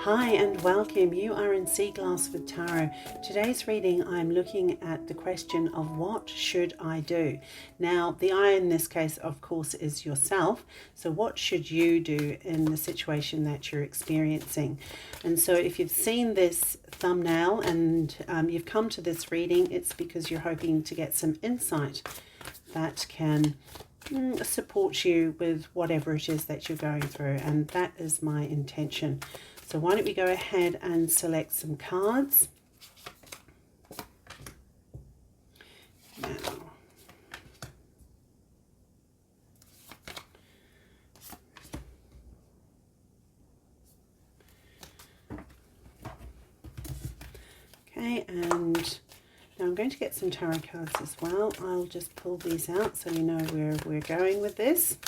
Hi and welcome. You are in Sea Glass with Tarot. Today's reading, I'm looking at the question of what should I do? Now, the I in this case, of course, is yourself. So what should you do in the situation that you're experiencing? And so if you've seen this thumbnail and you've come to this reading, it's because you're hoping to get some insight that can support you with whatever it is that you're going through. And that is my intention. So why don't we go ahead and select some cards. Now, okay, and now I'm going to get some tarot cards as well. I'll just pull these out so you know where we're going with this.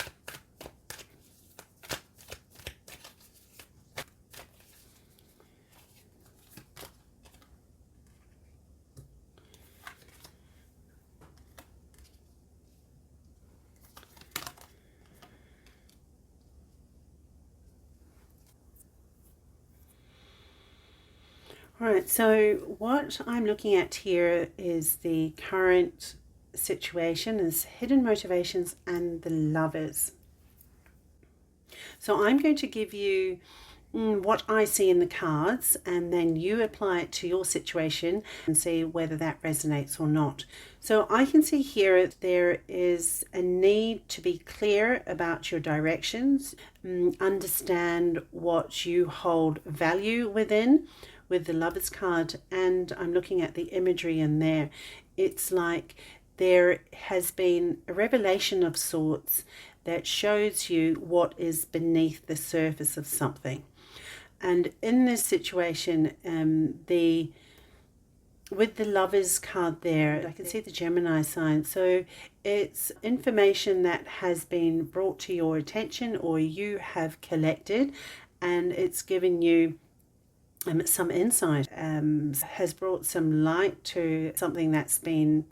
All right, so what I'm looking at here is the current situation, is hidden motivations and the lovers. So I'm going to give you what I see in the cards, and then you apply it to your situation and see whether that resonates or not. So I can see here there is a need to be clear about your directions, understand what you hold value within, with the Lovers card. And I'm looking at the imagery in there. It's like there has been a revelation of sorts that shows you what is beneath the surface of something. And in this situation, with the Lovers card there, I can see the Gemini sign. So it's information that has been brought to your attention or you have collected, and it's given you some insight, has brought some light to something that's been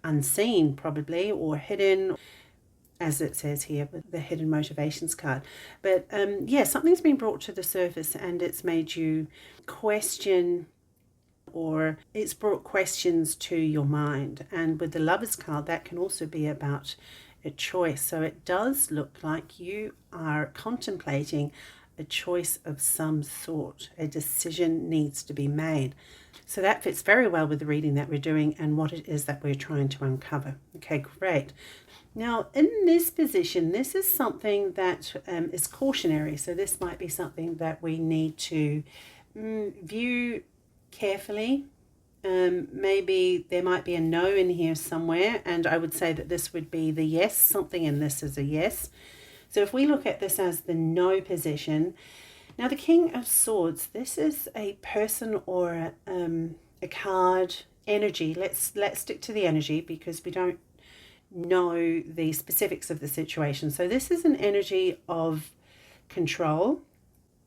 unseen probably, or hidden, as it says here with the hidden motivations card. But yeah, something's been brought to the surface and it's made you question, or it's brought questions to your mind. And with the Lovers card, that can also be about a choice. So it does look like you are contemplating a choice of some sort. A decision needs to be made. So that fits very well with the reading that we're doing and what it is that we're trying to uncover. Okay, great. Now, in this position, this is something that is cautionary. So this might be something that we need to view carefully. Maybe there might be a no in here somewhere, and I would say that this would be the yes. Something in this is a yes. So if we look at this as the no position, now the King of Swords, this is a person or a card energy. Let's stick to the energy because we don't know the specifics of the situation. So this is an energy of control,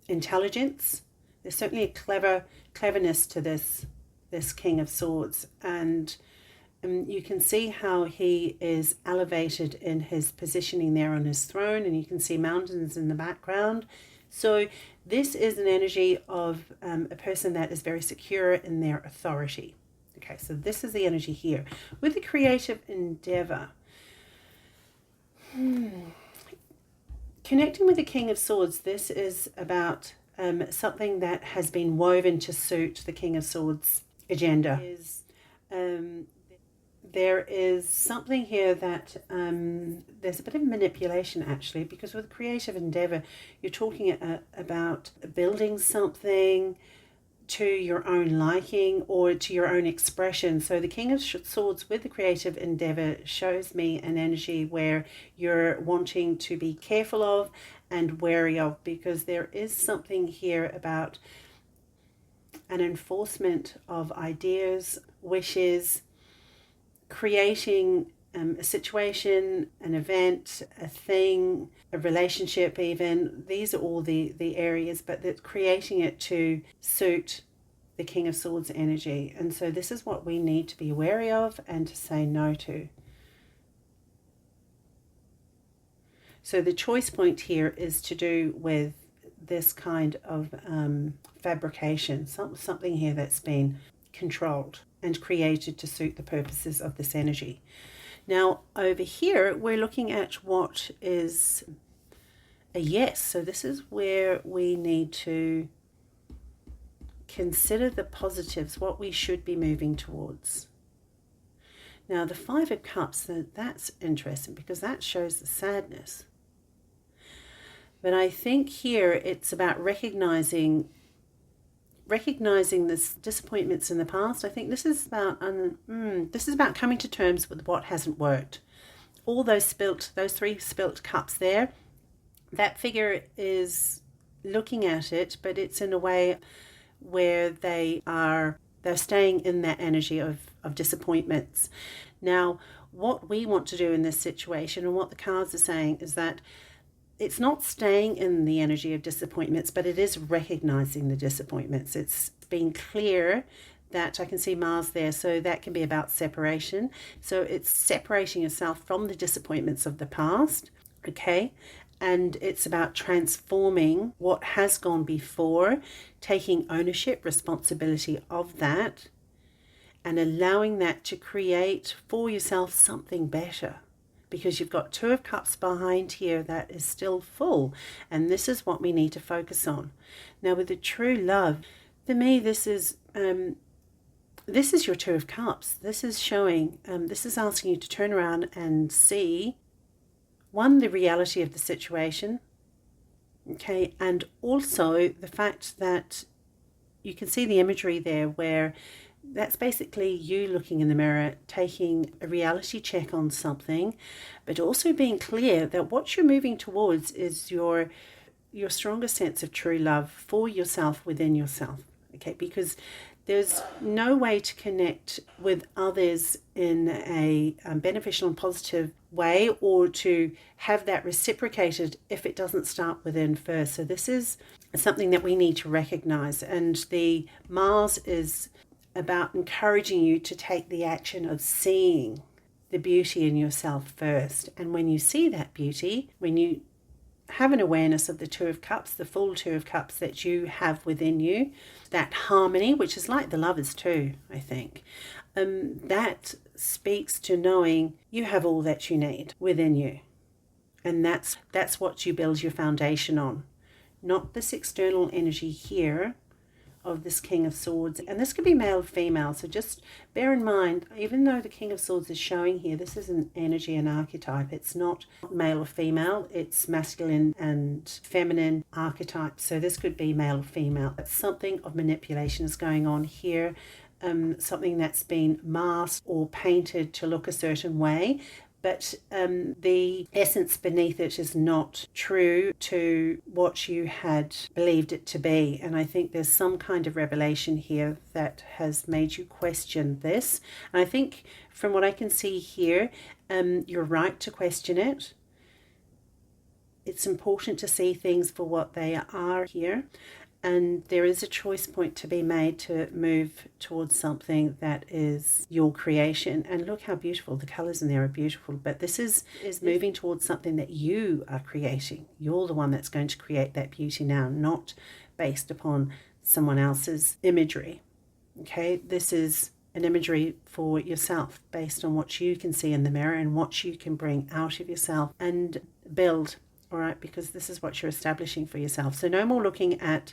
intelligence. There's certainly a cleverness to this King of Swords, and you can see how he is elevated in his positioning there on his throne, and you can see mountains in the background. So this is an energy of a person that is very secure in their authority. Okay, so this is the energy here. With the creative endeavor, connecting with the King of Swords, this is about something that has been woven to suit the King of Swords agenda. There is something here that there's a bit of manipulation actually, because with creative endeavor you're talking about building something to your own liking or to your own expression. So the King of Swords with the creative endeavor shows me an energy where you're wanting to be careful of and wary of, because there is something here about an enforcement of ideas, wishes, creating a situation, an event, a thing, a relationship even. These are all the areas, but that creating it to suit the King of Swords energy. And so this is what we need to be wary of and to say no to. So the choice point here is to do with this kind of fabrication, something here that's been controlled and created to suit the purposes of this energy. Now over here we're looking at what is a yes. So this is where we need to consider the positives, what we should be moving towards. Now the Five of Cups, that's interesting because that shows the sadness. But I think here it's about recognizing this disappointments in the past. I think this is about coming to terms with what hasn't worked. All those three spilt cups there, that figure is looking at it, but it's in a way where they're staying in that energy of disappointments. Now, what we want to do in this situation, and what the cards are saying, is that it's not staying in the energy of disappointments, but it is recognizing the disappointments. It's being clear that I can see Mars there, so that can be about separation. So it's separating yourself from the disappointments of the past, okay? And it's about transforming what has gone before, taking ownership, responsibility of that, and allowing that to create for yourself something better. Because you've got Two of Cups behind here that is still full, and this is what we need to focus on. Now with the true love, for me this is your Two of Cups. This is showing, this is asking you to turn around and see, one, the reality of the situation, okay, and also the fact that you can see the imagery there where that's basically you looking in the mirror, taking a reality check on something, but also being clear that what you're moving towards is your stronger sense of true love for yourself within yourself, okay? Because there's no way to connect with others in a beneficial and positive way, or to have that reciprocated if it doesn't start within first. So this is something that we need to recognize, and the Mars is about encouraging you to take the action of seeing the beauty in yourself first. And when you see that beauty, when you have an awareness of the Two of Cups, the full Two of Cups that you have within you, that harmony, which is like the Lovers too, I think, that speaks to knowing you have all that you need within you. And that's what you build your foundation on, not this external energy here of this King of Swords. And this could be male or female, so just bear in mind, even though the King of Swords is showing here, this is an energy and archetype. It's not male or female, it's masculine and feminine archetype. So this could be male or female. Something of manipulation is going on here, something that's been masked or painted to look a certain way, but the essence beneath it is not true to what you had believed it to be. And I think there's some kind of revelation here that has made you question this. And I think from what I can see here, you're right to question it. It's important to see things for what they are here. And there is a choice point to be made to move towards something that is your creation. And look how beautiful, the colours in there are beautiful. But this is moving towards something that you are creating. You're the one that's going to create that beauty now, not based upon someone else's imagery. Okay, this is an imagery for yourself based on what you can see in the mirror and what you can bring out of yourself and build. All right, because this is what you're establishing for yourself. So no more looking at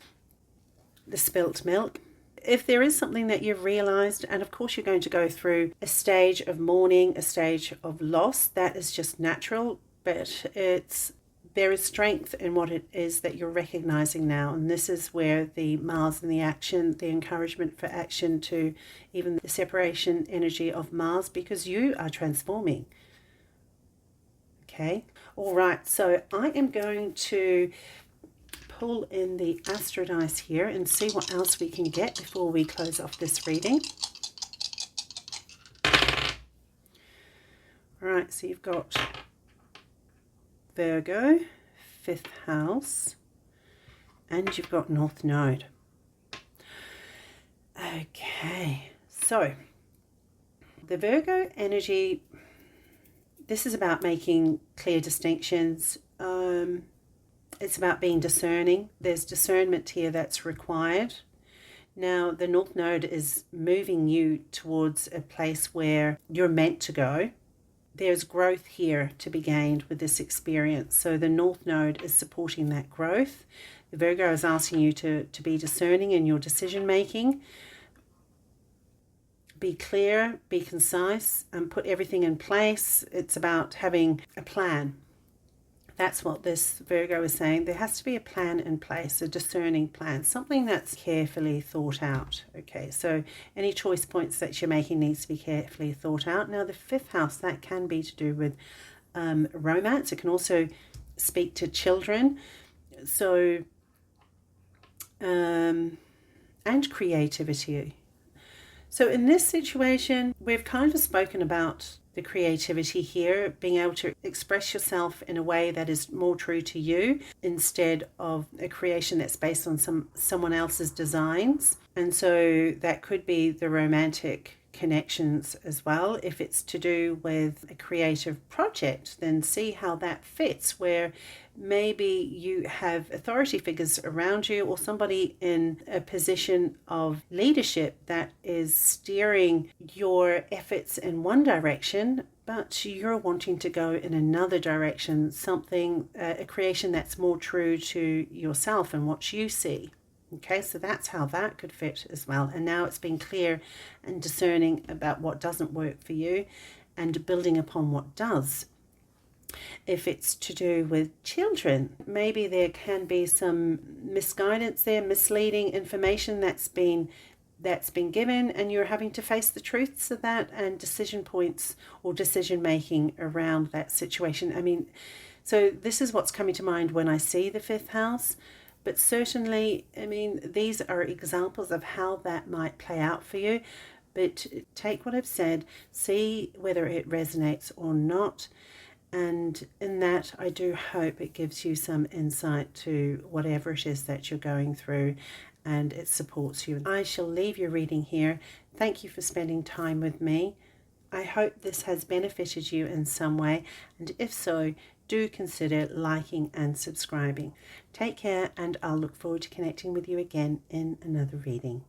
the spilt milk. If there is something that you've realized, and of course you're going to go through a stage of mourning, a stage of loss, that is just natural, but there is strength in what it is that you're recognizing now. And this is where the Mars and the action, the encouragement for action, to even the separation energy of Mars, because you are transforming. Okay, all right, so I am going to pull in the Astro dice here and see what else we can get before we close off this reading. All right, so you've got Virgo, 5th house, and you've got North Node. Okay, so the Virgo energy, this is about making clear distinctions, It's about being discerning. There's discernment here that's required. Now, the North Node is moving you towards a place where you're meant to go. There's growth here to be gained with this experience. So the North Node is supporting that growth. The Virgo is asking you to be discerning in your decision making. Be clear, be concise, and put everything in place. It's about having a plan. That's what this Virgo is saying. There has to be a plan in place, a discerning plan, something that's carefully thought out. Okay, so any choice points that you're making needs to be carefully thought out. Now, the fifth house, that can be to do with romance. It can also speak to children. So, and creativity. So in this situation, we've kind of spoken about the creativity here, being able to express yourself in a way that is more true to you instead of a creation that's based on someone else's designs. And so that could be the romantic connections as well. If it's to do with a creative project, then see how that fits, where maybe you have authority figures around you or somebody in a position of leadership that is steering your efforts in one direction, but you're wanting to go in another direction, something, a creation that's more true to yourself and what you see. Okay, so that's how that could fit as well. And now it's being clear and discerning about what doesn't work for you and building upon what does. If it's to do with children, maybe there can be some misguidance there, misleading information that's been given, and you're having to face the truths of that and decision points or decision making around that situation. I mean, so this is what's coming to mind when I see the fifth house. But certainly, I mean, these are examples of how that might play out for you. But take what I've said, see whether it resonates or not. And in that, I do hope it gives you some insight to whatever it is that you're going through, and it supports you. I shall leave your reading here. Thank you for spending time with me. I hope this has benefited you in some way, and if so, do consider liking and subscribing. Take care, and I'll look forward to connecting with you again in another reading.